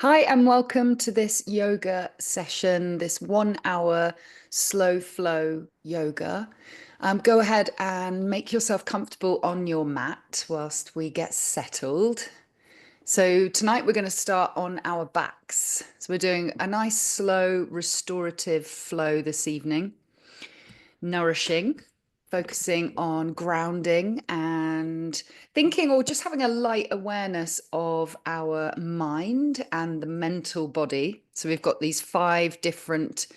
Hi, and welcome to this yoga session, this 1 hour slow flow yoga. Go ahead and make yourself comfortable on your mat whilst we get settled. So, tonight we're going to start on our backs. So, we're doing a nice, slow, restorative flow this evening, nourishing, focusing on grounding and thinking or just having a light awareness of our mind and the mental body. So we've got these 5 different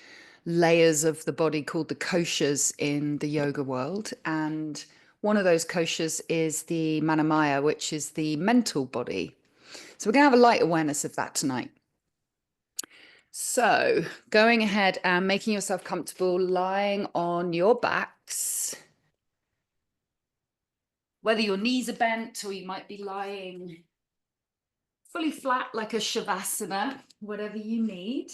layers of the body called the koshas in the yoga world. And one of those koshas is the Manomaya, which is the mental body. So we're going to have a light awareness of that tonight. So going ahead and making yourself comfortable, lying on your backs. Whether your knees are bent or you might be lying fully flat like a shavasana, whatever you need.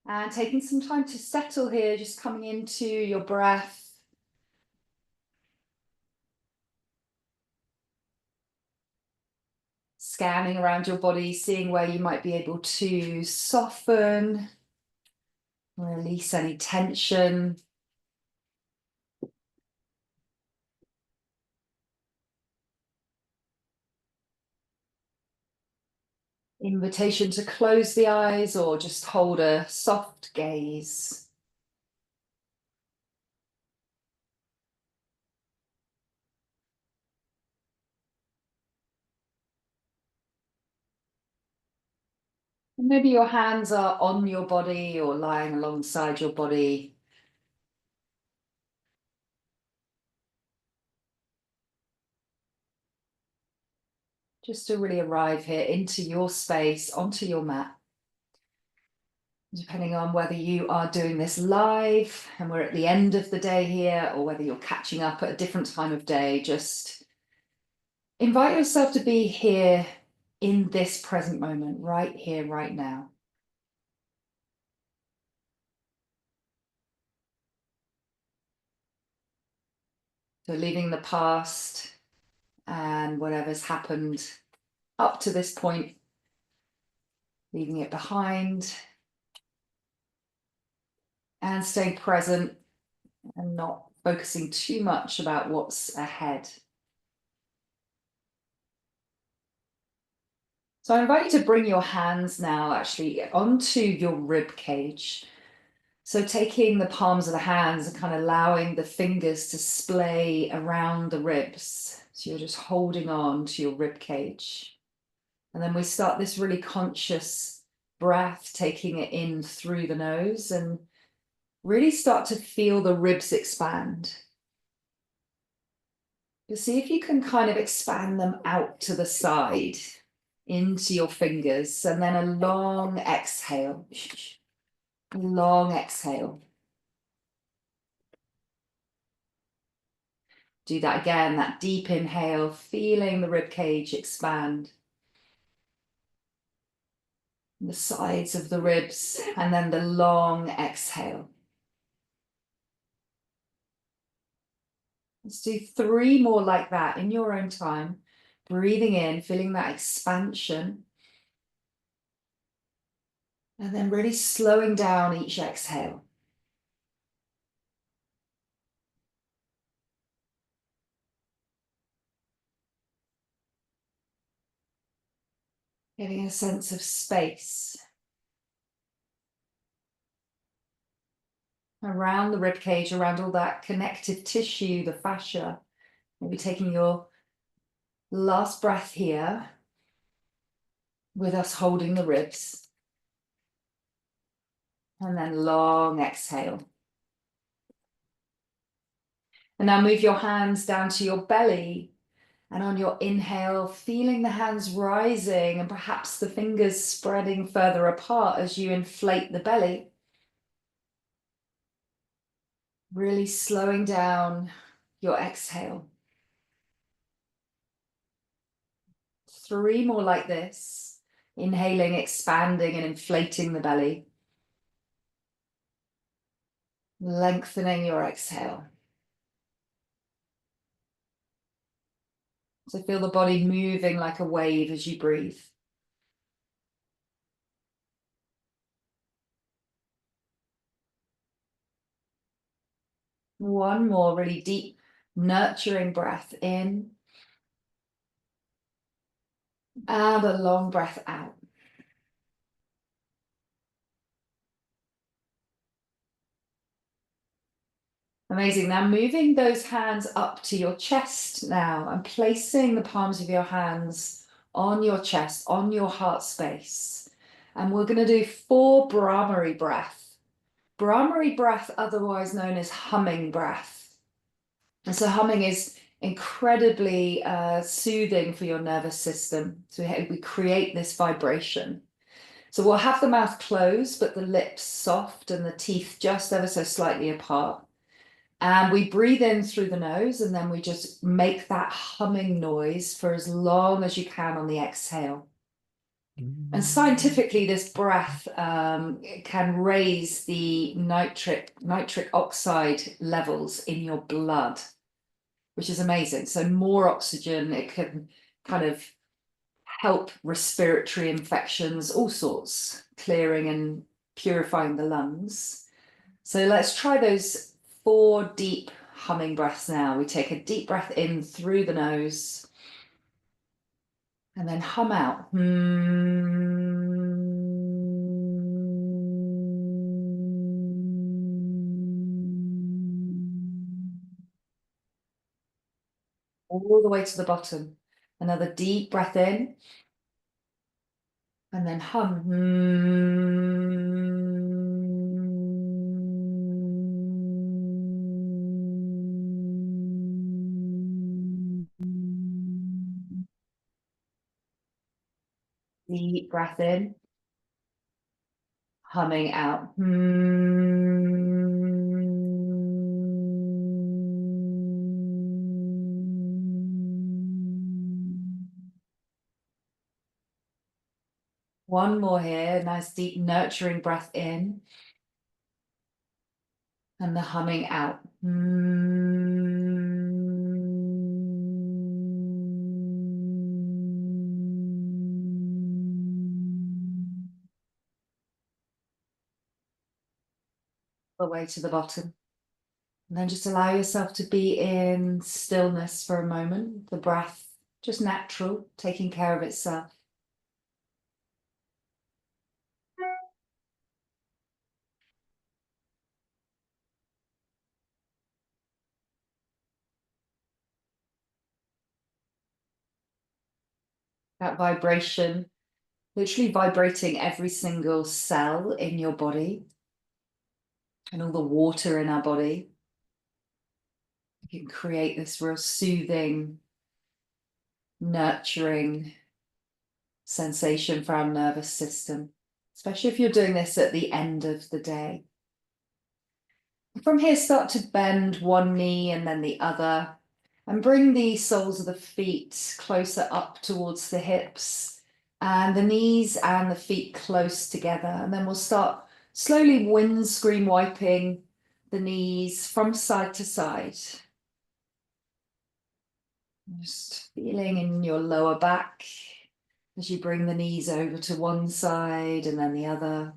And taking some time to settle here, just coming into your breath. Scanning around your body, seeing where you might be able to soften, release any tension. Invitation to close the eyes or just hold a soft gaze. And maybe your hands are on your body or lying alongside your body. Just to really arrive here into your space, onto your mat. Depending on whether you are doing this live and we're at the end of the day here, or whether you're catching up at a different time of day, just invite yourself to be here in this present moment, right here, right now. So leaving the past and whatever's happened up to this point, leaving it behind and staying present and not focusing too much about what's ahead. So I invite you to bring your hands now actually onto your rib cage. So taking the palms of the hands and kind of allowing the fingers to splay around the ribs. So you're just holding on to your rib cage. And then we start this really conscious breath, taking it in through the nose and really start to feel the ribs expand. You'll see if you can kind of expand them out to the side into your fingers, and then a long exhale. Long exhale. Do that again, that deep inhale, feeling the rib cage expand. The sides of the ribs, and then the long exhale. Let's do 3 more like that in your own time. Breathing in, feeling that expansion. And then really slowing down each exhale. Getting a sense of space around the rib cage, around all that connective tissue, the fascia. Maybe taking your last breath here with us holding the ribs. And then long exhale. And now move your hands down to your belly. And on your inhale, feeling the hands rising and perhaps the fingers spreading further apart as you inflate the belly. Really slowing down your exhale. 3 more like this. Inhaling, expanding and inflating the belly. Lengthening your exhale. So feel the body moving like a wave as you breathe. One more really deep, nurturing breath in and a long breath out. Amazing. Now moving those hands up to your chest now and placing the palms of your hands on your chest, on your heart space. And we're going to do 4 Brahmari breath. Brahmari breath, otherwise known as humming breath. And so humming is incredibly soothing for your nervous system. So we create this vibration. So we'll have the mouth closed, but the lips soft and the teeth just ever so slightly apart. And we breathe in through the nose, and then we just make that humming noise for as long as you can on the exhale. And scientifically, this breath can raise the nitric oxide levels in your blood, which is amazing. So more oxygen, it can kind of help respiratory infections, all sorts, clearing and purifying the lungs. So let's try those 4 deep humming breaths now. We take a deep breath in through the nose and then hum out. All the way to the bottom. Another deep breath in and then hum. Deep breath in, humming out. One more here, nice deep nurturing breath in and the humming out. The way to the bottom. And then just allow yourself to be in stillness for a moment. The breath, just natural, taking care of itself. That vibration, literally vibrating every single cell in your body and all the water in our body. You can create this real soothing, nurturing sensation for our nervous system, especially if you're doing this at the end of the day. From here, start to bend one knee and then the other, and bring the soles of the feet closer up towards the hips, and the knees and the feet close together. And then we'll start slowly windscreen wiping the knees from side to side. Just feeling in your lower back as you bring the knees over to one side and then the other.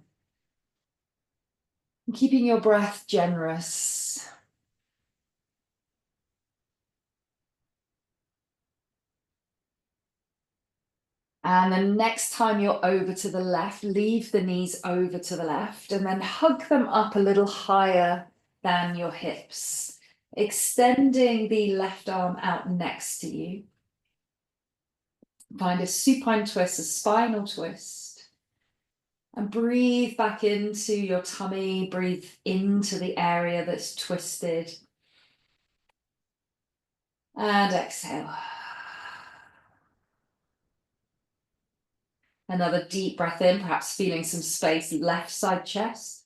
And keeping your breath generous. And the next time you're over to the left, leave the knees over to the left and then hug them up a little higher than your hips, extending the left arm out next to you. Find a supine twist, a spinal twist. And breathe back into your tummy, breathe into the area that's twisted. And exhale. Another deep breath in, perhaps feeling some space, left side chest.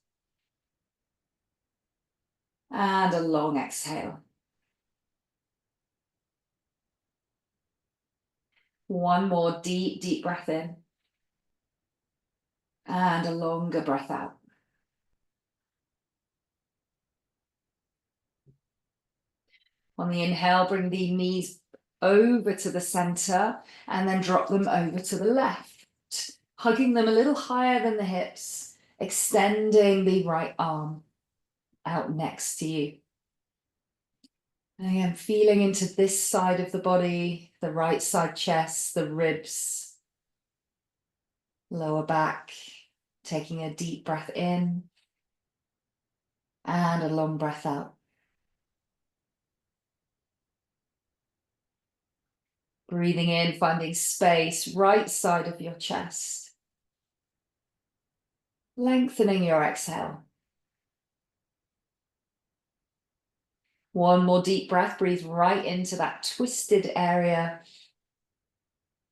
And a long exhale. One more deep, deep breath in. And a longer breath out. On the inhale, bring the knees over to the center and then drop them over to the left, hugging them a little higher than the hips, extending the right arm out next to you. And again, feeling into this side of the body, the right side chest, the ribs, lower back, taking a deep breath in and a long breath out. Breathing in, finding space, right side of your chest. Lengthening your exhale. One more deep breath, breathe right into that twisted area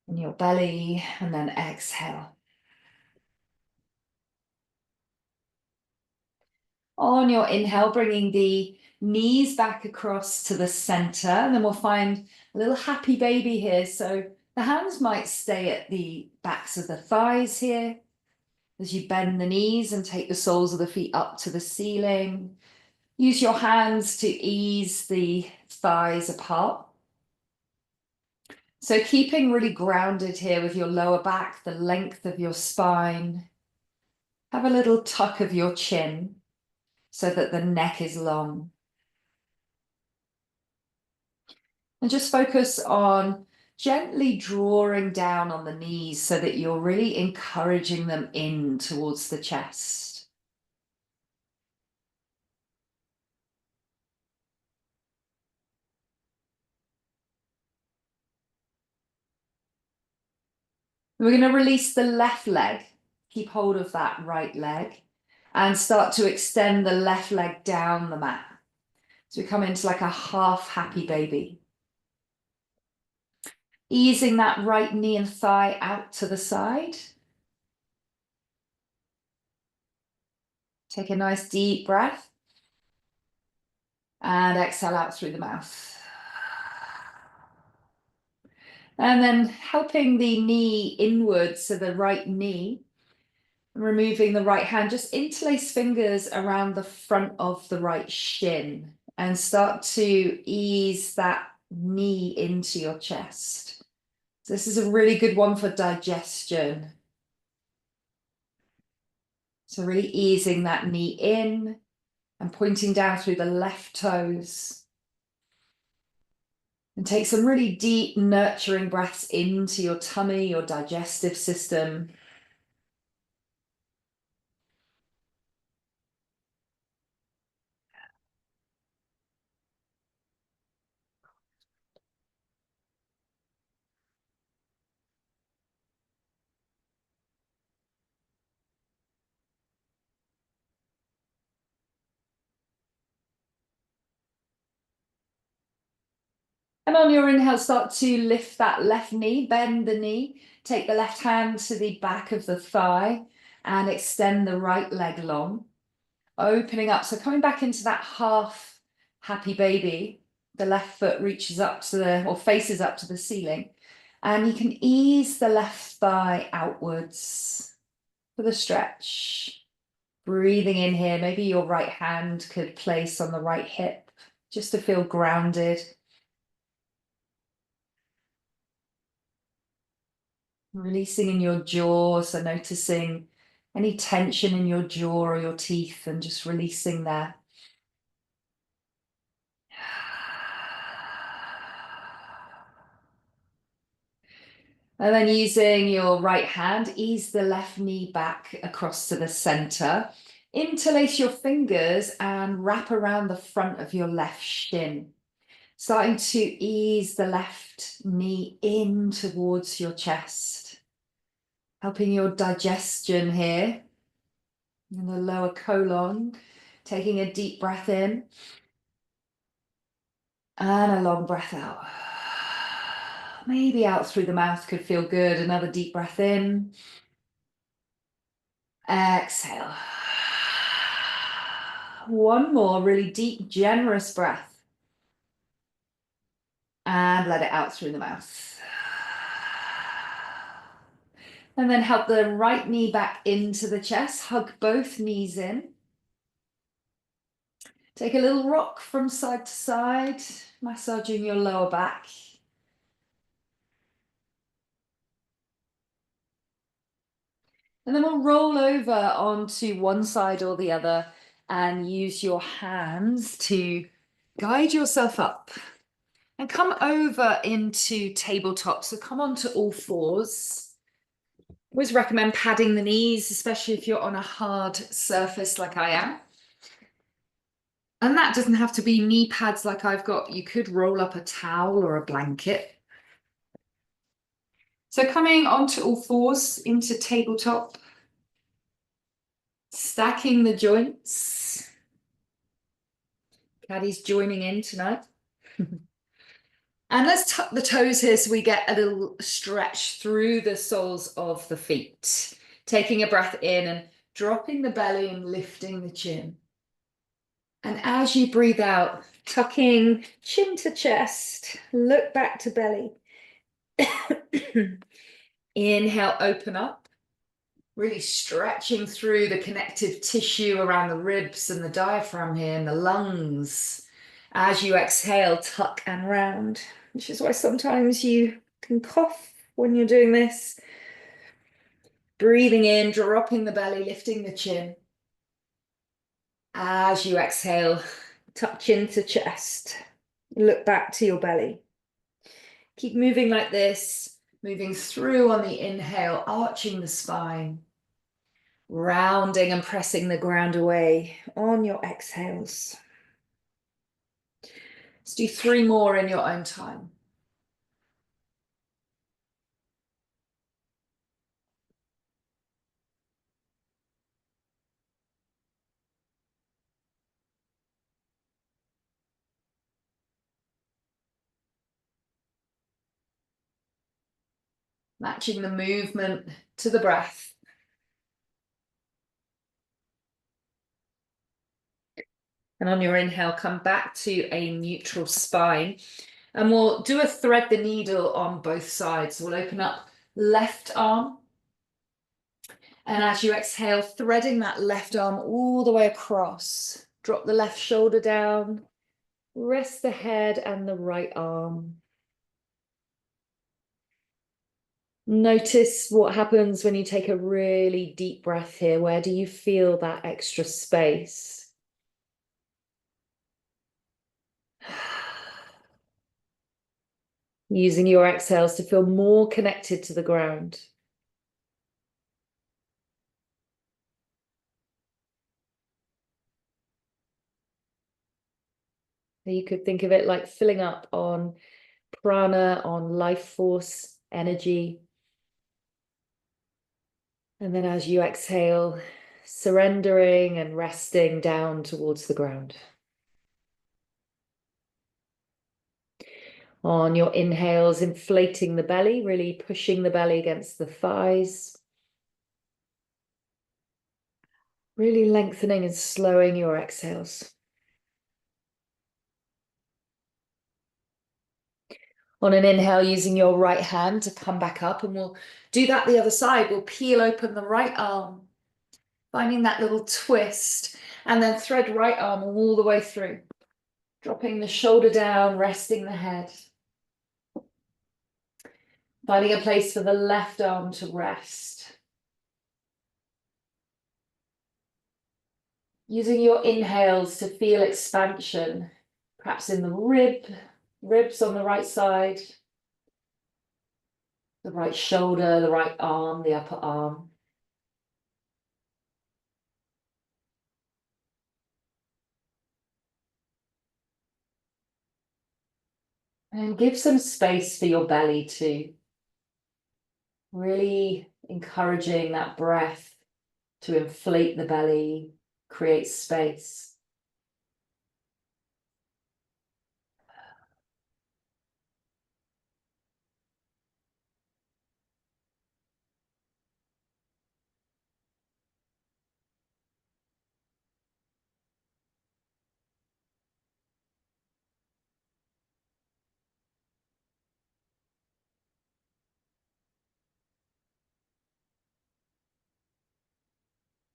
in your belly, and then exhale. On your inhale, bringing the knees back across to the center, and then we'll find a little happy baby here. So the hands might stay at the backs of the thighs here as you bend the knees and take the soles of the feet up to the ceiling. Use your hands to ease the thighs apart. So keeping really grounded here with your lower back, the length of your spine. Have a little tuck of your chin so that the neck is long. And just focus on gently drawing down on the knees so that you're really encouraging them in towards the chest. We're going to release the left leg. Keep hold of that right leg and start to extend the left leg down the mat. So we come into like a half happy baby. Easing that right knee and thigh out to the side. Take a nice deep breath. And exhale out through the mouth. And then helping the knee inwards, so the right knee, removing the right hand, just interlace fingers around the front of the right shin and start to ease that knee into your chest. So this is a really good one for digestion. So really easing that knee in and pointing down through the left toes. And take some really deep, nurturing breaths into your tummy, your digestive system. And on your inhale, start to lift that left knee, bend the knee, take the left hand to the back of the thigh and extend the right leg long, opening up. So coming back into that half happy baby, the left foot reaches up to the, or faces up to the ceiling, and you can ease the left thigh outwards for the stretch. Breathing in here, maybe your right hand could place on the right hip just to feel grounded. Releasing in your jaw, so noticing any tension in your jaw or your teeth and just releasing there. And then using your right hand, ease the left knee back across to the center. Interlace your fingers and wrap around the front of your left shin. Starting to ease the left knee in towards your chest. Helping your digestion here in the lower colon. Taking a deep breath in. And a long breath out. Maybe out through the mouth could feel good. Another deep breath in. Exhale. One more really deep, generous breath. And let it out through the mouth. And then help the right knee back into the chest. Hug both knees in. Take a little rock from side to side, massaging your lower back. And then we'll roll over onto one side or the other and use your hands to guide yourself up. And come over into tabletop. So come onto all fours. Always recommend padding the knees, especially if you're on a hard surface like I am. And that doesn't have to be knee pads like I've got. You could roll up a towel or a blanket. So coming onto all fours into tabletop, stacking the joints. Caddy's joining in tonight. And let's tuck the toes here so we get a little stretch through the soles of the feet. Taking a breath in and dropping the belly and lifting the chin. And as you breathe out, tucking chin to chest, look back to belly. Inhale, open up. Really stretching through the connective tissue around the ribs and the diaphragm here and the lungs. As you exhale, tuck and round, which is why sometimes you can cough when you're doing this. Breathing in, dropping the belly, lifting the chin. As you exhale, tuck chin to chest. Look back to your belly. Keep moving like this, moving through on the inhale, arching the spine. Rounding and pressing the ground away on your exhales. Let's do 3 more in your own time. Matching the movement to the breath. And on your inhale, come back to a neutral spine. And we'll do a thread the needle on both sides. So we'll open up left arm. And as you exhale, threading that left arm all the way across. Drop the left shoulder down. Rest the head and the right arm. Notice what happens when you take a really deep breath here. Where do you feel that extra space? Using your exhales to feel more connected to the ground. You could think of it like filling up on prana, on life force, energy. And then as you exhale, surrendering and resting down towards the ground. On your inhales, inflating the belly, really pushing the belly against the thighs. Really lengthening and slowing your exhales. On an inhale, using your right hand to come back up, and we'll do that the other side. We'll peel open the right arm, finding that little twist, and then thread right arm all the way through. Dropping the shoulder down, resting the head. Finding a place for the left arm to rest. Using your inhales to feel expansion, perhaps in the ribs on the right side, the right shoulder, the right arm, the upper arm. And give some space for your belly too. Really encouraging that breath to inflate the belly, create space.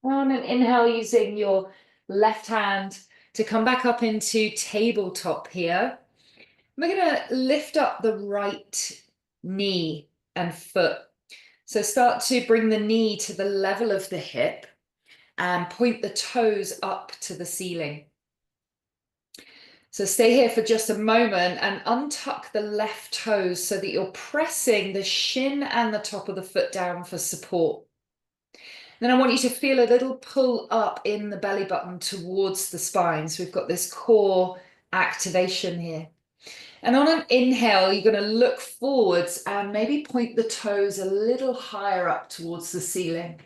On an inhale, using your left hand to come back up into tabletop here. We're going to lift up the right knee and foot. So start to bring the knee to the level of the hip and point the toes up to the ceiling. So stay here for just a moment and untuck the left toes so that you're pressing the shin and the top of the foot down for support. Then I want you to feel a little pull up in the belly button towards the spine. So we've got this core activation here. And on an inhale, you're going to look forwards and maybe point the toes a little higher up towards the ceiling.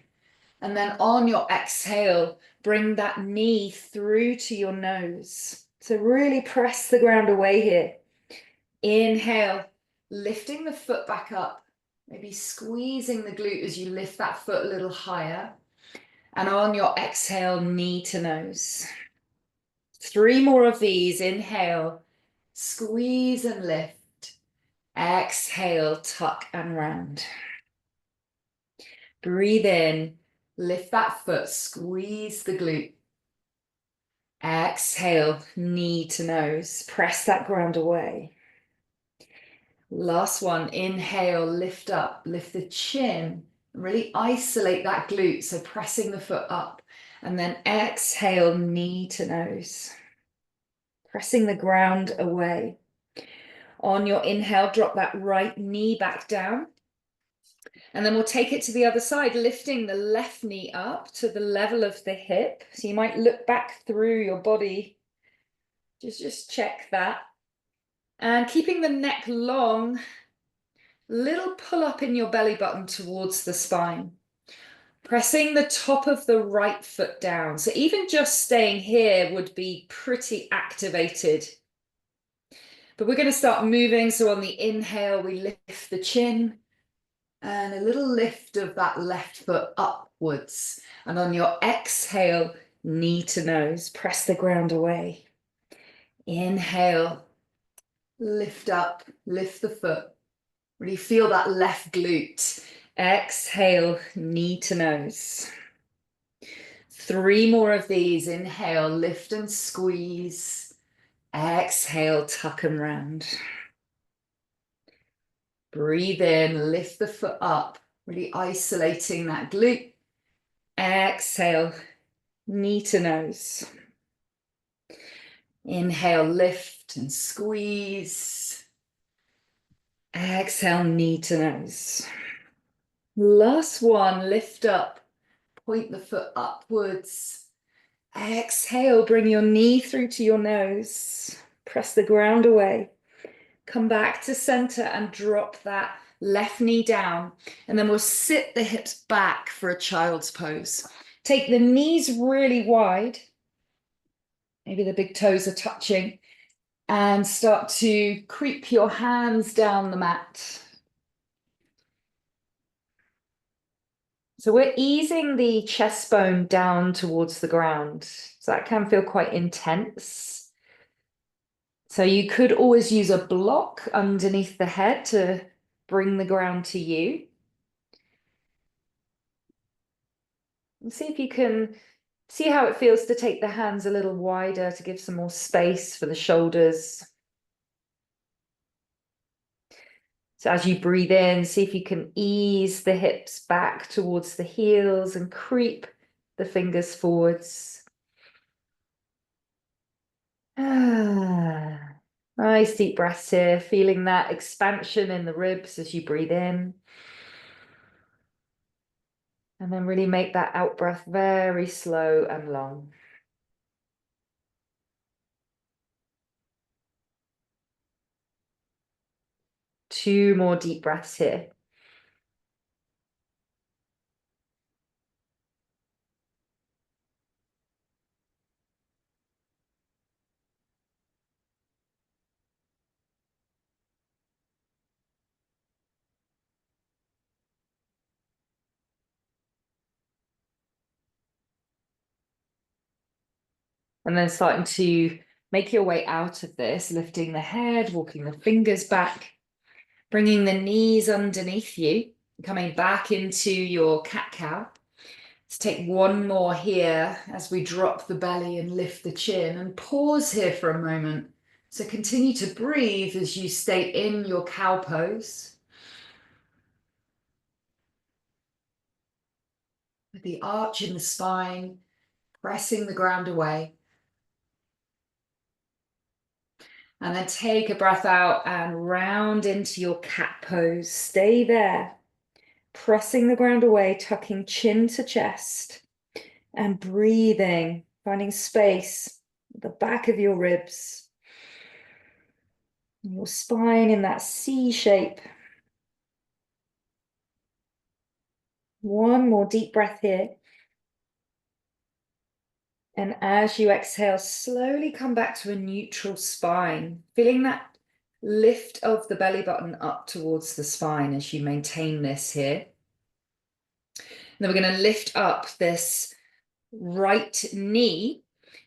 And then on your exhale, bring that knee through to your nose. So really press the ground away here. Inhale, lifting the foot back up, maybe squeezing the glute as you lift that foot a little higher. And on your exhale, knee to nose. 3 more of these. Inhale, squeeze and lift. Exhale, tuck and round. Breathe in, lift that foot, squeeze the glute. Exhale, knee to nose. Press that ground away. Last one, inhale, lift up, lift the chin. Really isolate that glute, so pressing the foot up. And then exhale, knee to nose. Pressing the ground away. On your inhale, drop that right knee back down. And then we'll take it to the other side, lifting the left knee up to the level of the hip. So you might look back through your body. Just check that. And keeping the neck long, little pull up in your belly button towards the spine. Pressing the top of the right foot down. So even just staying here would be pretty activated. But we're going to start moving. So on the inhale, we lift the chin and a little lift of that left foot upwards. And on your exhale, knee to nose, press the ground away. Inhale, lift up, lift the foot. Really feel that left glute. Exhale, knee to nose. 3 more of these. Inhale, lift and squeeze. Exhale, tuck and round. Breathe in, lift the foot up, really isolating that glute. Exhale, knee to nose. Inhale, lift and squeeze. Exhale, knee to nose. Last one, lift up, point the foot upwards. Exhale, bring your knee through to your nose. Press the ground away. Come back to center and drop that left knee down. And then we'll sit the hips back for a child's pose. Take the knees really wide. Maybe the big toes are touching. And start to creep your hands down the mat. So we're easing the chest bone down towards the ground. So that can feel quite intense. So you could always use a block underneath the head to bring the ground to you. And see if you can see how it feels to take the hands a little wider to give some more space for the shoulders. So as you breathe in, see if you can ease the hips back towards the heels and creep the fingers forwards. Nice deep breaths here, feeling that expansion in the ribs as you breathe in. And then really make that out breath very slow and long. Two more deep breaths here. And then starting to make your way out of this, lifting the head, walking the fingers back, bringing the knees underneath you, coming back into your cat-cow. Let's take one more here as we drop the belly and lift the chin and pause here for a moment. So continue to breathe as you stay in your cow pose. with the arch in the spine, pressing the ground away. And then take a breath out and round into your cat pose. Stay there, pressing the ground away, tucking chin to chest and breathing, finding space at the back of your ribs, your spine in that C shape. One more deep breath here. And as you exhale, slowly come back to a neutral spine, feeling that lift of the belly button up towards the spine as you maintain this here. Then we're going to lift up this right knee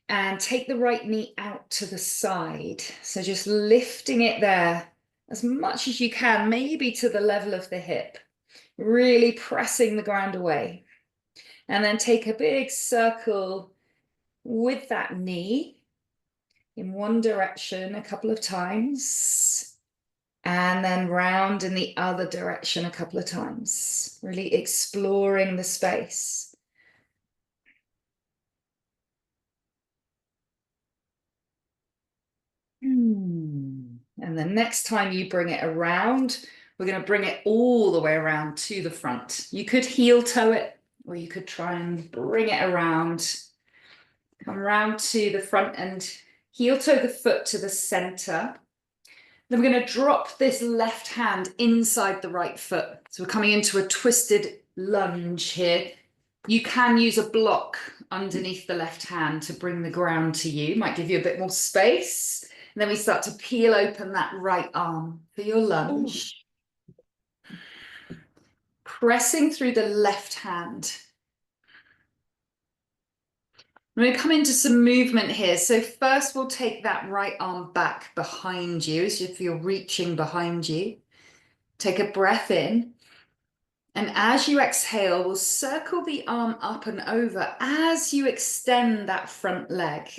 and take the right knee out to the side. So just lifting it there as much as you can, maybe to the level of the hip, really pressing the ground away. And then take a big circle with that knee in one direction a couple of times, and then round in the other direction a couple of times, really exploring the space. And the next time you bring it around, we're going to bring it all the way around to the front. You could heel toe it, or you could try and bring it around. Come around to the front and heel toe the foot to the center. Then we're going to drop this left hand inside the right foot. So we're coming into a twisted lunge here. You can use a block underneath the left hand to bring the ground to you. Might give you a bit more space. And then we start to peel open that right arm for your lunge. Pressing through the left hand. We're going to come into some movement here. So first we'll take that right arm back behind you as if you're reaching behind you. Take a breath in. And as you exhale, we'll circle the arm up and over as you extend that front leg.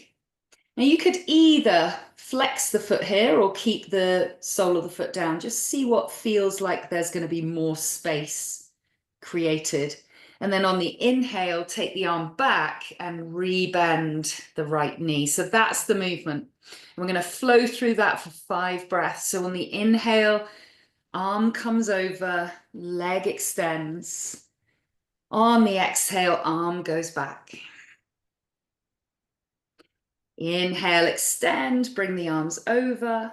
Now you could either flex the foot here or keep the sole of the foot down. Just see what feels like there's going to be more space created. And then on the inhale, take the arm back and rebend the right knee. So that's the movement. We're going to flow through that for 5 breaths. So on the inhale, arm comes over, leg extends. On the exhale, arm goes back. Inhale, extend, bring the arms over.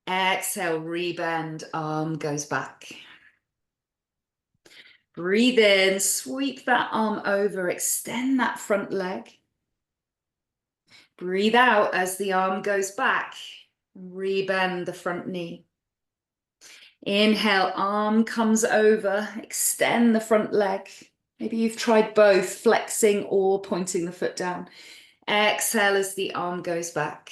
Exhale, rebend, arm goes back. Breathe in, sweep that arm over, extend that front leg. Breathe out as the arm goes back, rebend the front knee. Inhale, arm comes over, extend the front leg. Maybe you've tried both, flexing or pointing the foot down. Exhale as the arm goes back.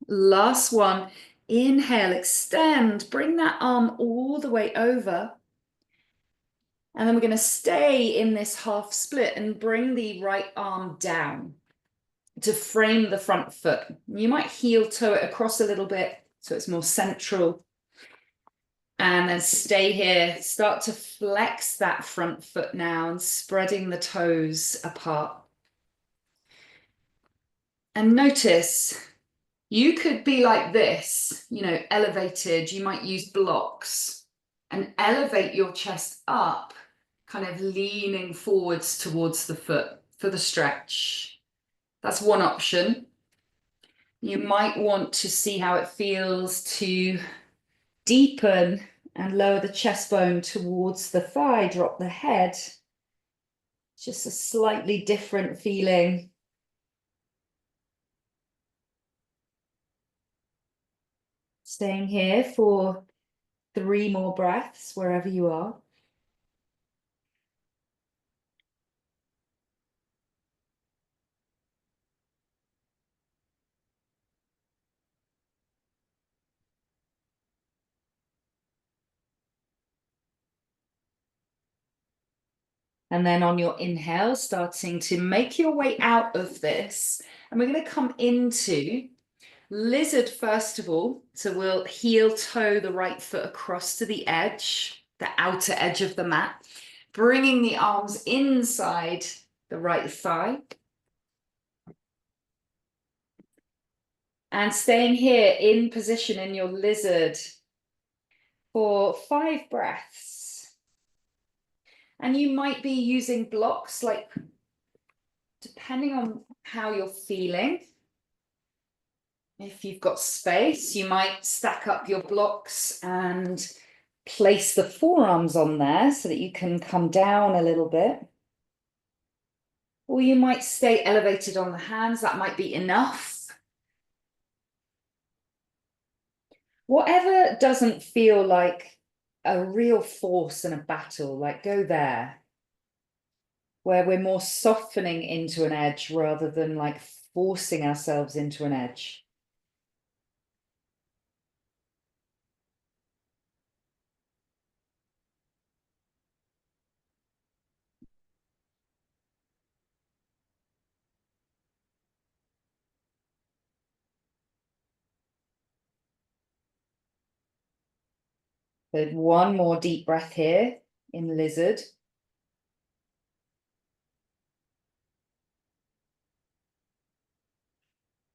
Last one. Inhale, extend, bring that arm all the way over. And then we're going to stay in this half split and bring the right arm down to frame the front foot. You might heel toe it across a little bit so it's more central. And then stay here. Start to flex that front foot now and spreading the toes apart. And notice you could be like this, elevated. You might use blocks and elevate your chest up, kind of leaning forwards towards the foot for the stretch. That's one option. You might want to see how it feels to deepen and lower the chest bone towards the thigh, drop the head. Just a slightly different feeling. Staying here for 3 more breaths, wherever you are. And then on your inhale, starting to make your way out of this. And we're going to come into lizard first of all. So we'll heel toe the right foot across to the edge, the outer edge of the mat. Bringing the arms inside the right thigh. And staying here in position in your lizard for 5 breaths. And you might be using blocks, like depending on how you're feeling. If you've got space, you might stack up your blocks and place the forearms on there so that you can come down a little bit. Or you might stay elevated on the hands, that might be enough. Whatever doesn't feel like a real force and a battle, like go there, where we're more softening into an edge rather than like forcing ourselves into an edge. So one more deep breath here in lizard.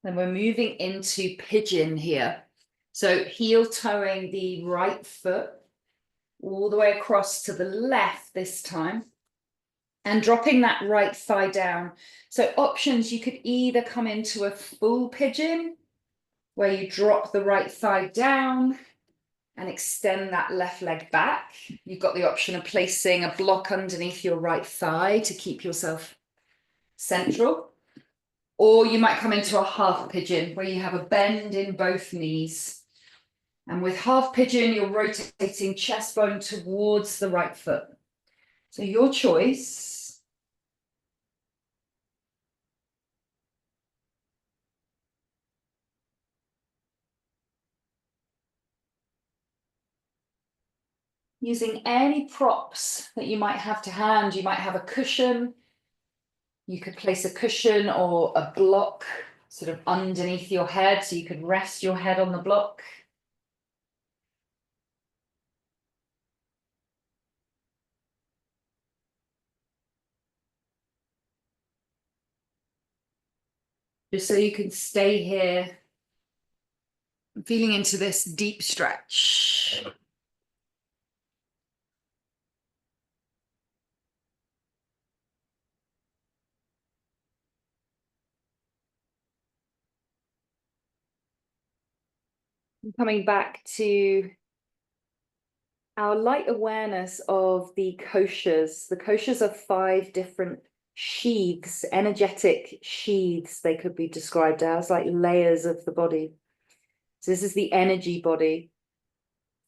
Then we're moving into pigeon here. So heel toeing the right foot all the way across to the left this time and dropping that right thigh down. So options, you could either come into a full pigeon where you drop the right thigh down and extend that left leg back. You've got the option of placing a block underneath your right thigh to keep yourself central. Or you might come into a half pigeon where you have a bend in both knees. And with half pigeon, you're rotating chest bone towards the right foot. So your choice. Using any props that you might have to hand. You might have a cushion. You could place a cushion or a block sort of underneath your head, so you could rest your head on the block. Just so you can stay here, feeling into this deep stretch. Coming back to our light awareness of the koshas. The koshas are 5 different sheaths, energetic sheaths, they could be described as, like layers of the body. So this is the energy body.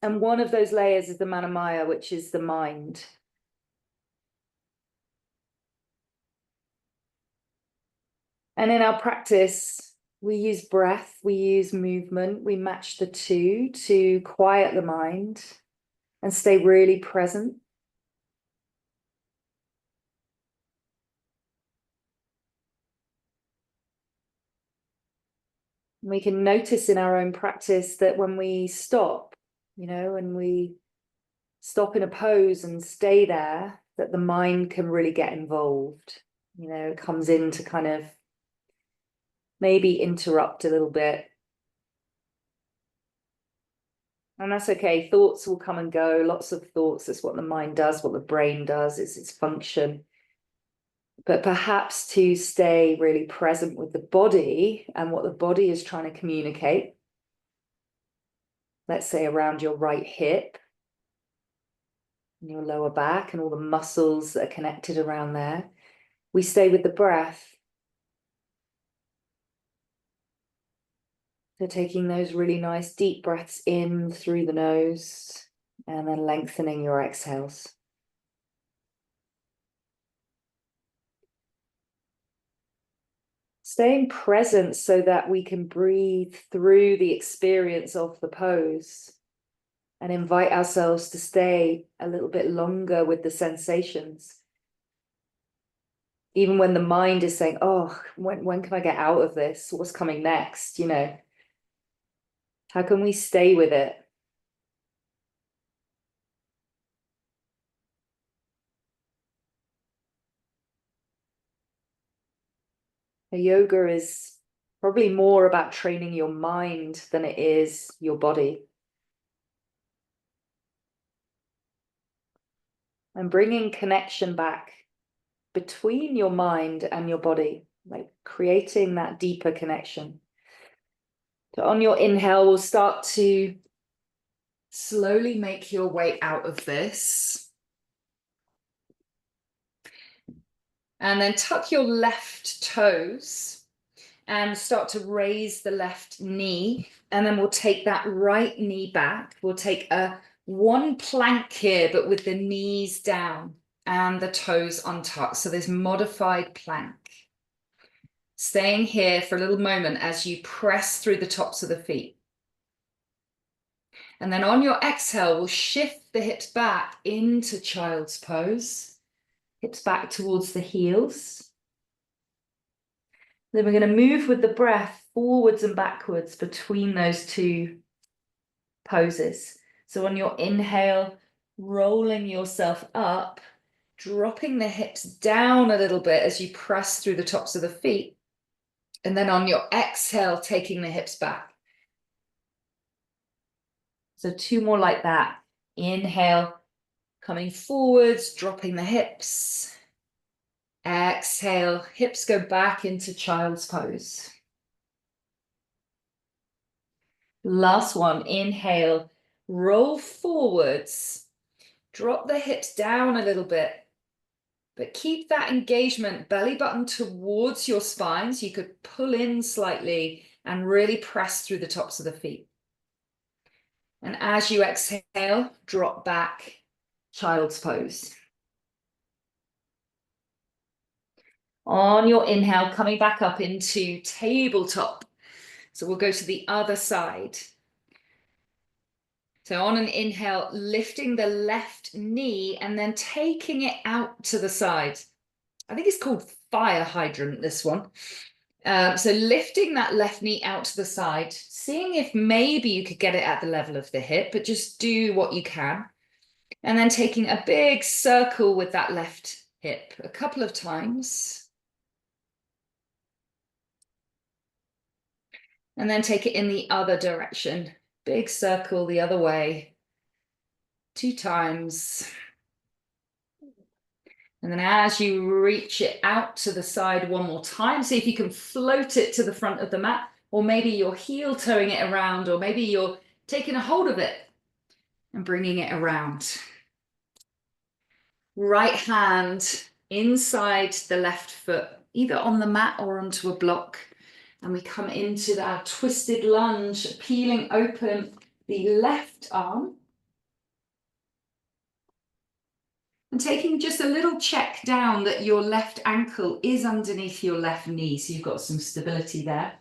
And one of those layers is the Manomaya, which is the mind. And in our practice, we use breath, we use movement, we match the two to quiet the mind and stay really present. We can notice in our own practice that when we stop, and we stop in a pose and stay there, that the mind can really get involved. It comes in to kind of maybe interrupt a little bit. And that's okay. Thoughts will come and go. Lots of thoughts. That's what the mind does, what the brain does. It's its function. But perhaps to stay really present with the body and what the body is trying to communicate. Let's say around your right hip, and your lower back, and all the muscles that are connected around there. We stay with the breath. So taking those really nice deep breaths in through the nose and then lengthening your exhales. Staying present so that we can breathe through the experience of the pose and invite ourselves to stay a little bit longer with the sensations. Even when the mind is saying, oh, when can I get out of this? What's coming next? How can we stay with it? Yoga is probably more about training your mind than it is your body. And bringing connection back between your mind and your body, like creating that deeper connection. So on your inhale, we'll start to slowly make your way out of this. And then tuck your left toes and start to raise the left knee. And then we'll take that right knee back. We'll take a one plank here, but with the knees down and the toes untucked. So this modified plank. Staying here for a little moment as you press through the tops of the feet. And then on your exhale, we'll shift the hips back into child's pose. Hips back towards the heels. Then we're going to move with the breath forwards and backwards between those two poses. So on your inhale, rolling yourself up, dropping the hips down a little bit as you press through the tops of the feet. And then on your exhale, taking the hips back. So two more like that. Inhale, coming forwards, dropping the hips. Exhale, hips go back into child's pose. Last one, inhale, roll forwards, drop the hips down a little bit, but keep that engagement, belly button towards your spine, so you could pull in slightly and really press through the tops of the feet. And as you exhale, drop back, child's pose. On your inhale, coming back up into tabletop. So we'll go to the other side. So on an inhale, lifting the left knee and then taking it out to the side. I think it's called fire hydrant, this one. So lifting that left knee out to the side, seeing if maybe you could get it at the level of the hip, but just do what you can. And then taking a big circle with that left hip a couple of times. And then take it in the other direction. Big circle the other way. 2 times. And then as you reach it out to the side one more time, see if you can float it to the front of the mat, or maybe you're heel toeing it around, or maybe you're taking a hold of it and bringing it around. Right hand inside the left foot, either on the mat or onto a block. And we come into our twisted lunge, peeling open the left arm. And taking just a little check down that your left ankle is underneath your left knee, so you've got some stability there.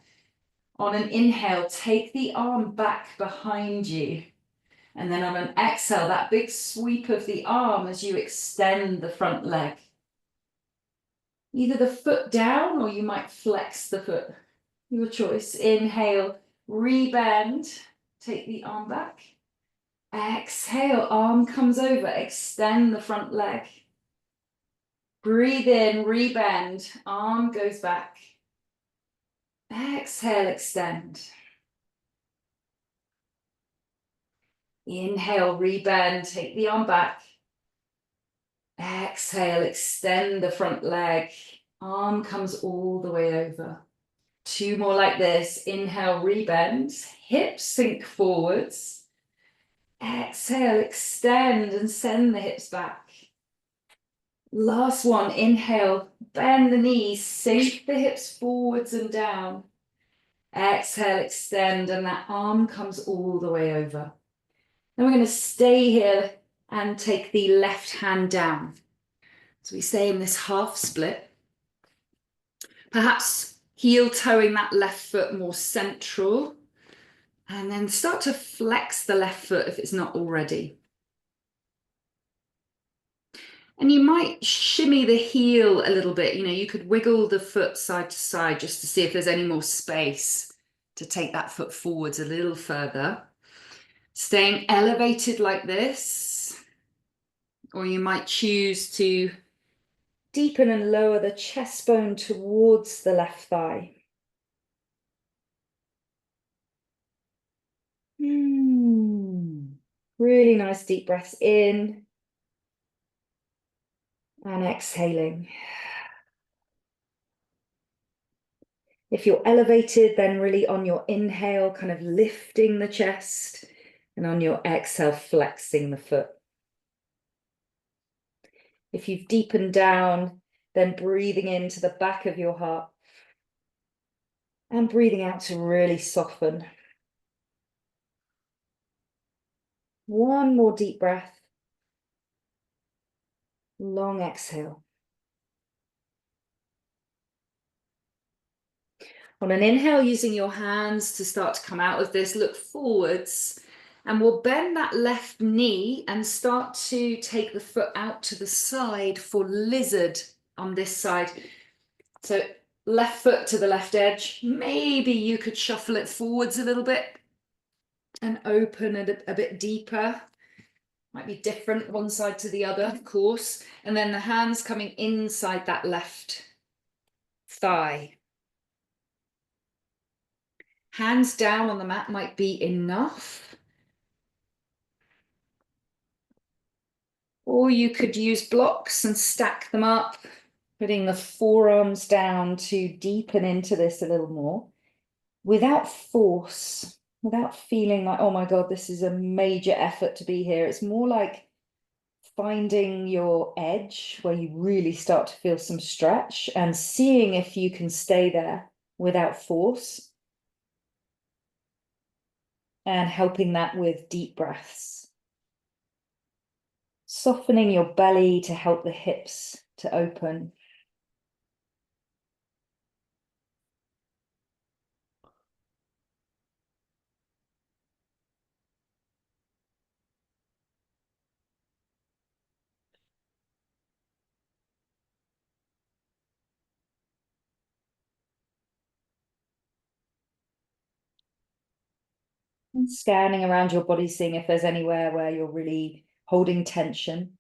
On an inhale, take the arm back behind you. And then on an exhale, that big sweep of the arm as you extend the front leg. Either the foot down or you might flex the foot. Your choice. Inhale, rebend, take the arm back. Exhale, arm comes over, extend the front leg. Breathe in, rebend, arm goes back. Exhale, extend. Inhale, rebend, take the arm back. Exhale, extend the front leg. Arm comes all the way over. 2 more like this. Inhale, rebend, hips sink forwards. Exhale, extend and send the hips back. Last one, inhale, bend the knees, sink the hips forwards and down. Exhale, extend, and that arm comes all the way over. Then we're going to stay here and take the left hand down. So we stay in this half split. Perhaps heel toeing that left foot more central. And then start to flex the left foot if it's not already. And you might shimmy the heel a little bit. You could wiggle the foot side to side just to see if there's any more space to take that foot forwards a little further. Staying elevated like this. Or you might choose to deepen and lower the chest bone towards the left thigh. Really nice deep breaths in and exhaling. If you're elevated, then really on your inhale, kind of lifting the chest, and on your exhale, flexing the foot. If you've deepened down, then breathing into the back of your heart and breathing out to really soften. One more deep breath. Long exhale. On an inhale, using your hands to start to come out of this, look forwards, and we'll bend that left knee and start to take the foot out to the side for lizard on this side. So left foot to the left edge. Maybe you could shuffle it forwards a little bit and open it a bit deeper. Might be different one side to the other, of course. And then the hands coming inside that left thigh. Hands down on the mat might be enough. Or you could use blocks and stack them up, putting the forearms down to deepen into this a little more without force, without feeling like, oh my God, this is a major effort to be here. It's more like finding your edge where you really start to feel some stretch and seeing if you can stay there without force, and helping that with deep breaths. Softening your belly to help the hips to open. And scanning around your body, seeing if there's anywhere where you're really holding tension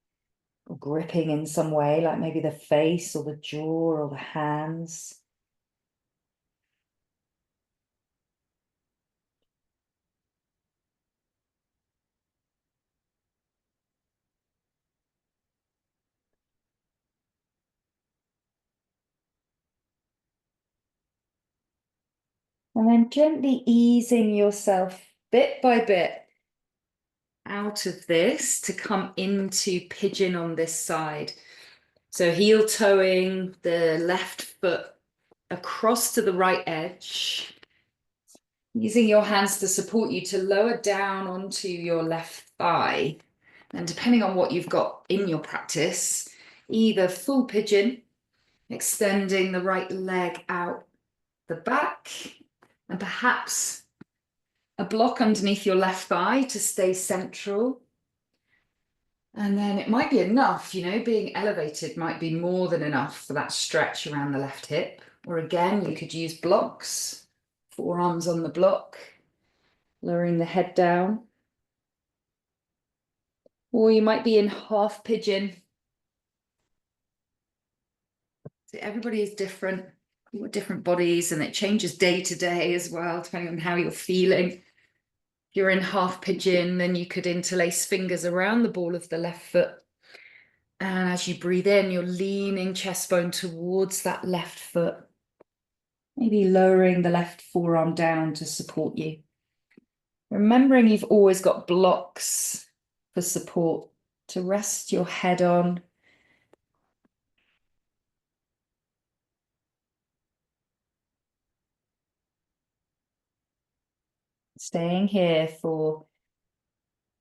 or gripping in some way, like maybe the face or the jaw or the hands. And then gently easing yourself bit by bit out of this to come into pigeon on this side. So heel toeing the left foot across to the right edge, using your hands to support you to lower down onto your left thigh. And depending on what you've got in your practice, either full pigeon, extending the right leg out the back, and perhaps a block underneath your left thigh to stay central. And then it might be enough, being elevated might be more than enough for that stretch around the left hip. Or again, you could use blocks, forearms on the block, lowering the head down. Or you might be in half pigeon. So everybody is different. You've got different bodies, and it changes day to day as well, depending on how you're feeling. If you're in half pigeon, then you could interlace fingers around the ball of the left foot. And as you breathe in, you're leaning chest bone towards that left foot. Maybe lowering the left forearm down to support you. Remembering you've always got blocks for support to rest your head on. Staying here for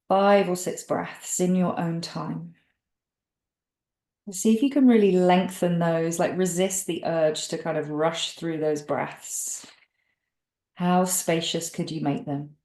5 or 6 breaths in your own time. See if you can really lengthen those, like resist the urge to kind of rush through those breaths. How spacious could you make them?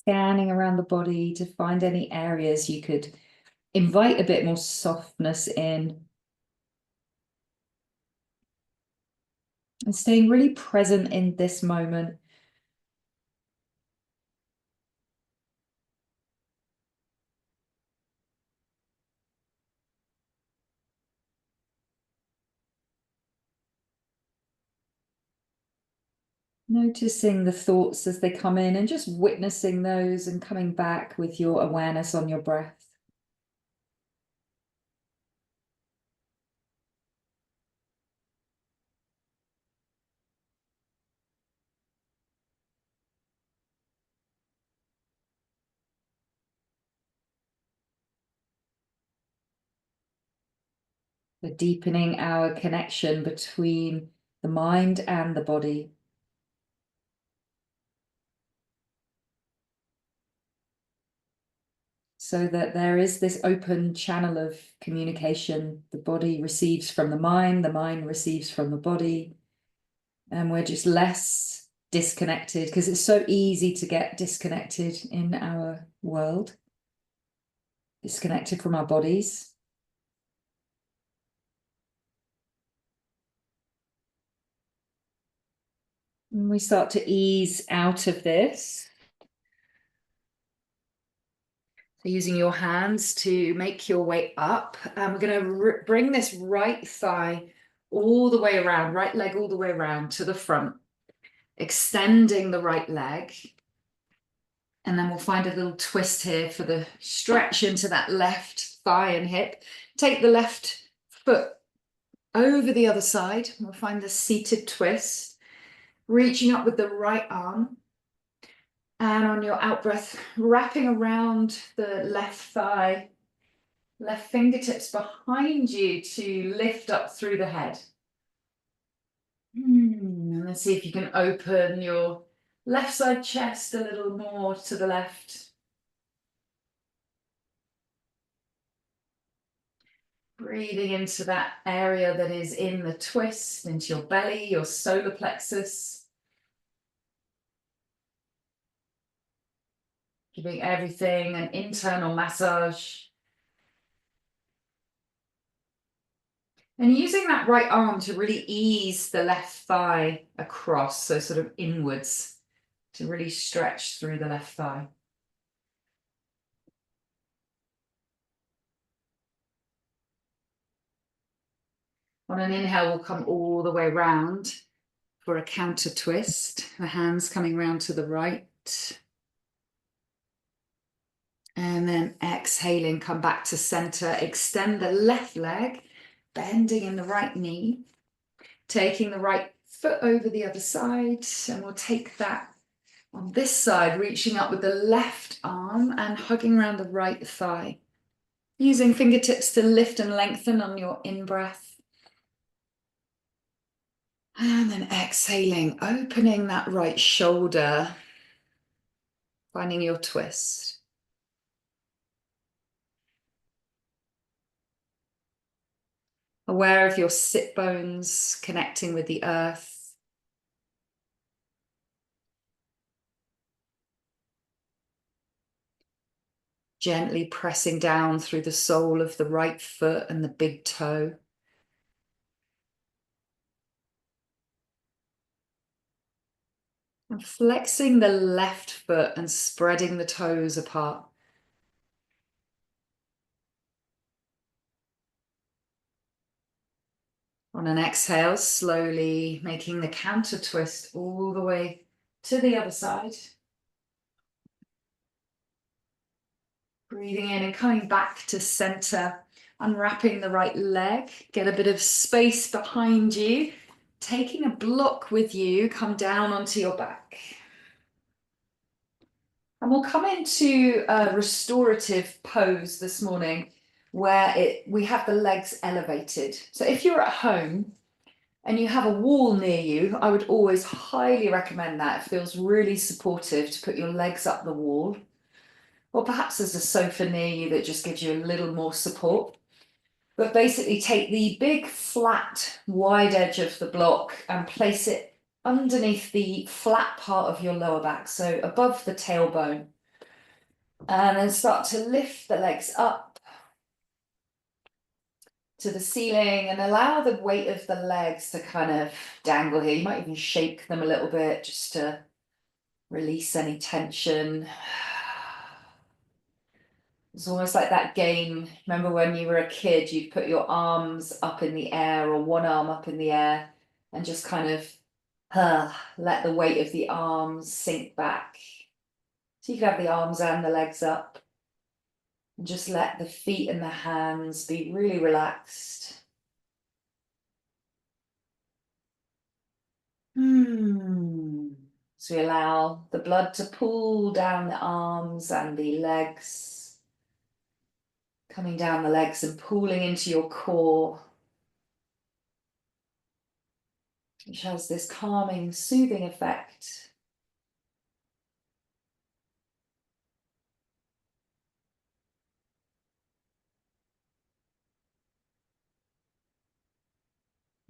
Scanning around the body to find any areas you could invite a bit more softness in. And staying really present in this moment. Noticing the thoughts as they come in and just witnessing those and coming back with your awareness on your breath. So deepening our connection between the mind and the body. So that there is this open channel of communication. The body receives from the mind receives from the body. And we're just less disconnected because it's so easy to get disconnected in our world, disconnected from our bodies. And we start to ease out of this. So using your hands to make your way up. We're going to bring this right thigh all the way around, right leg all the way around to the front, extending the right leg. And then we'll find a little twist here for the stretch into that left thigh and hip. Take the left foot over the other side. We'll find the seated twist, reaching up with the right arm. And on your out breath, wrapping around the left thigh, left fingertips behind you to lift up through the head. And let's see if you can open your left side chest a little more to the left. Breathing into that area that is in the twist, into your belly, your solar plexus. Giving everything an internal massage. And using that right arm to really ease the left thigh across, so sort of inwards, to really stretch through the left thigh. On an inhale, we'll come all the way round for a counter twist. The hands coming round to the right. And then exhaling, come back to center. Extend the left leg, bending in the right knee. Taking the right foot over the other side. And we'll take that on this side, reaching up with the left arm and hugging around the right thigh. Using fingertips to lift and lengthen on your in-breath. And then exhaling, opening that right shoulder, finding your twist. Aware of your sit bones connecting with the earth. Gently pressing down through the sole of the right foot and the big toe. And flexing the left foot and spreading the toes apart. On an exhale, slowly making the counter twist all the way to the other side. Breathing in and coming back to center, unwrapping the right leg, get a bit of space behind you, taking a block with you, come down onto your back. And we'll come into a restorative pose this morning where we have the legs elevated. So if you're at home and you have a wall near you, I would always highly recommend that. It feels really supportive to put your legs up the wall. Or perhaps there's a sofa near you that just gives you a little more support. But basically take the big flat wide edge of the block and place it underneath the flat part of your lower back, so above the tailbone. And then start to lift the legs up to the ceiling and allow the weight of the legs to kind of dangle here. You might even shake them a little bit just to release any tension. It's almost like that game. Remember when you were a kid, you'd put your arms up in the air or one arm up in the air and just kind of let the weight of the arms sink back. So you can have the arms and the legs up and just let the feet and the hands be really relaxed. So we allow the blood to pool down the arms and the legs, coming down the legs and pooling into your core, which has this calming, soothing effect.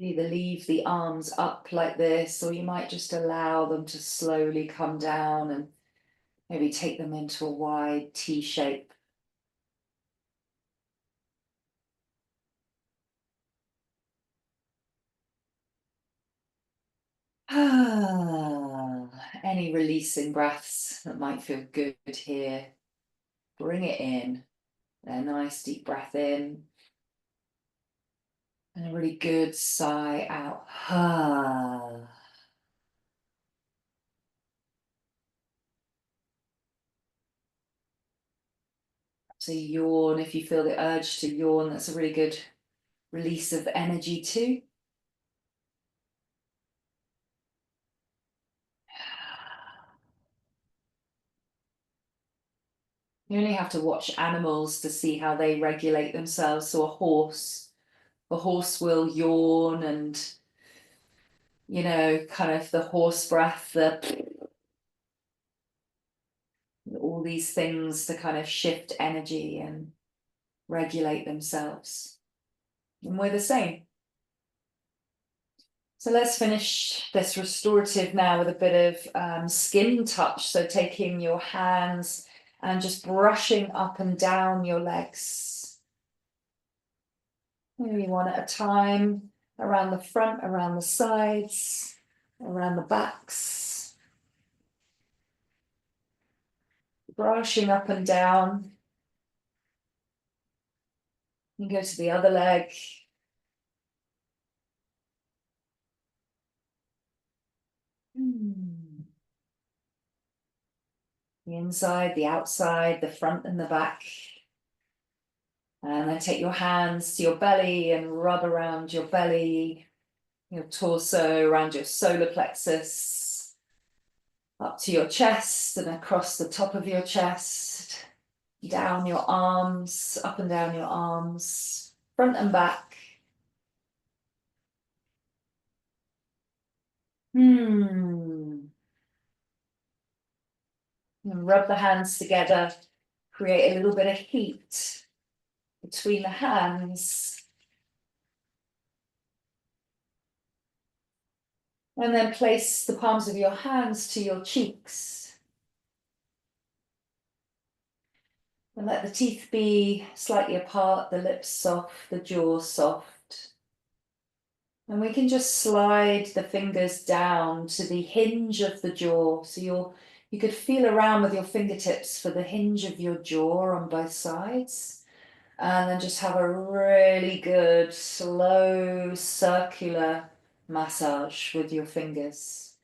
You either leave the arms up like this, or you might just allow them to slowly come down and maybe take them into a wide T shape. Any releasing breaths that might feel good here, bring it in. A nice deep breath in and a really good sigh out. So yawn if you feel the urge to yawn. That's a really good release of energy too. You only have to watch animals to see how they regulate themselves. So the horse will yawn and, kind of the horse breath, all these things to kind of shift energy and regulate themselves. And we're the same. So let's finish this restorative now with a bit of skin touch. So taking your hands and just brushing up and down your legs. Maybe one at a time, around the front, around the sides, around the backs. Brushing up and down. You go to the other leg. The inside, the outside, the front and the back. And then take your hands to your belly and rub around your belly, your torso, around your solar plexus, up to your chest and across the top of your chest, down your arms, up and down your arms, front and back. And rub the hands together, create a little bit of heat between the hands. And then place the palms of your hands to your cheeks. And let the teeth be slightly apart, the lips soft, the jaw soft. And we can just slide the fingers down to the hinge of the jaw. So you could feel around with your fingertips for the hinge of your jaw on both sides. And then just have a really good, slow, circular massage with your fingers.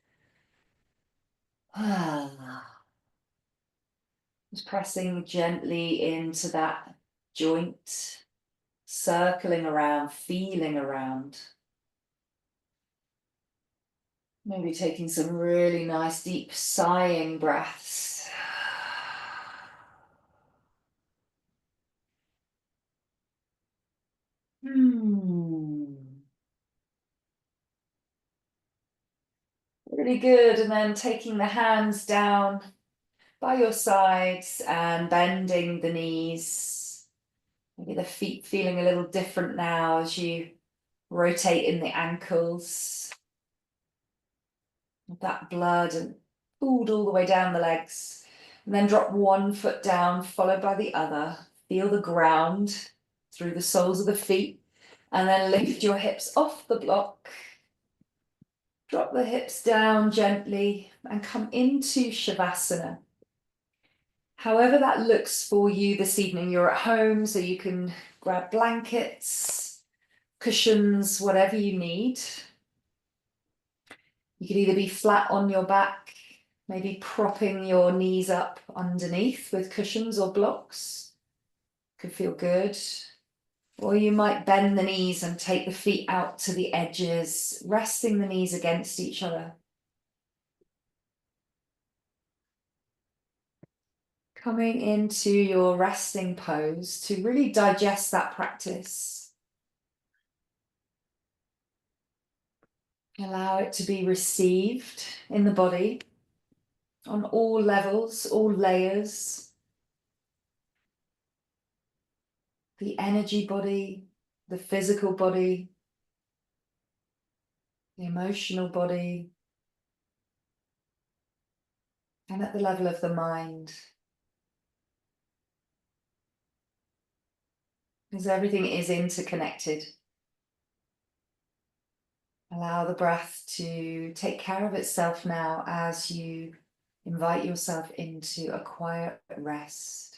Just pressing gently into that joint, circling around, feeling around. Maybe taking some really nice deep sighing breaths. Really good. And then taking the hands down by your sides and bending the knees. Maybe the feet feeling a little different now as you rotate in the ankles. That blood and pulled all the way down the legs. And then drop one foot down, followed by the other. Feel the ground through the soles of the feet, and then lift your hips off the block. Drop the hips down gently and come into Shavasana. However that looks for you this evening, you're at home, so you can grab blankets, cushions, whatever you need. You could either be flat on your back, maybe propping your knees up underneath with cushions or blocks. Could feel good. Or you might bend the knees and take the feet out to the edges, resting the knees against each other. Coming into your resting pose to really digest that practice. Allow it to be received in the body on all levels, all layers. The energy body, the physical body, the emotional body, and at the level of the mind. Because everything is interconnected. Allow the breath to take care of itself now as you invite yourself into a quiet rest.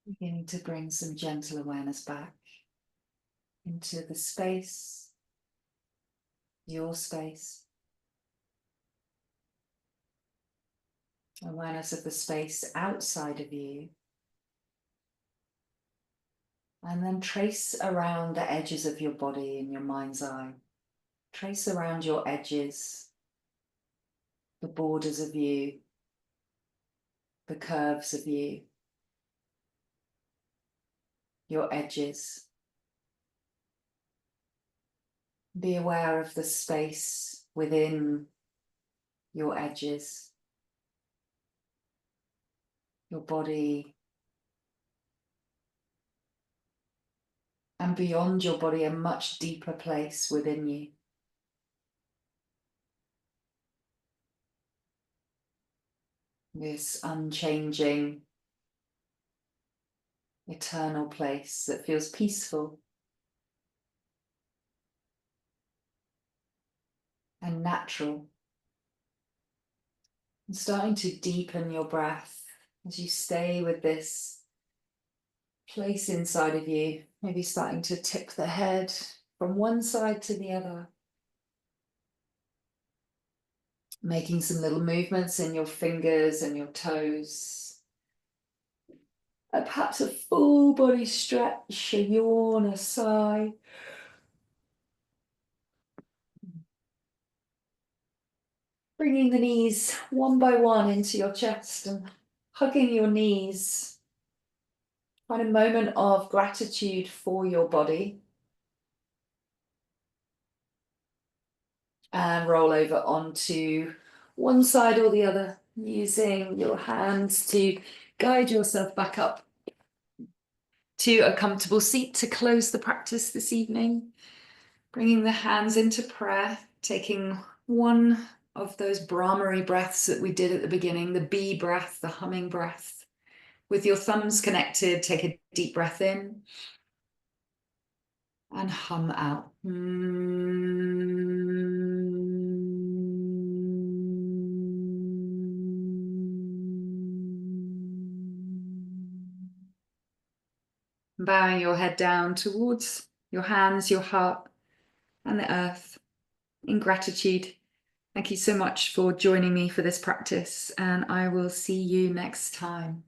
Beginning to bring some gentle awareness back into the space, your space. Awareness of the space outside of you. And then trace around the edges of your body in your mind's eye. Trace around your edges, the borders of you, the curves of you, your edges. Be aware of the space within your edges, your body and beyond your body, a much deeper place within you. This unchanging, eternal place that feels peaceful and natural. And starting to deepen your breath as you stay with this place inside of you, maybe starting to tip the head from one side to the other. Making some little movements in your fingers and your toes. Perhaps a full body stretch, a yawn, a sigh. Bringing the knees one by one into your chest and hugging your knees. Find a moment of gratitude for your body. And roll over onto one side or the other, using your hands to guide yourself back up to a comfortable seat to close the practice this evening. Bringing the hands into prayer, taking one of those Brahmari breaths that we did at the beginning, the bee breath, the humming breath. With your thumbs connected, take a deep breath in and hum out. Bowing your head down towards your hands, your heart, and the earth in gratitude. Thank you so much for joining me for this practice, and I will see you next time.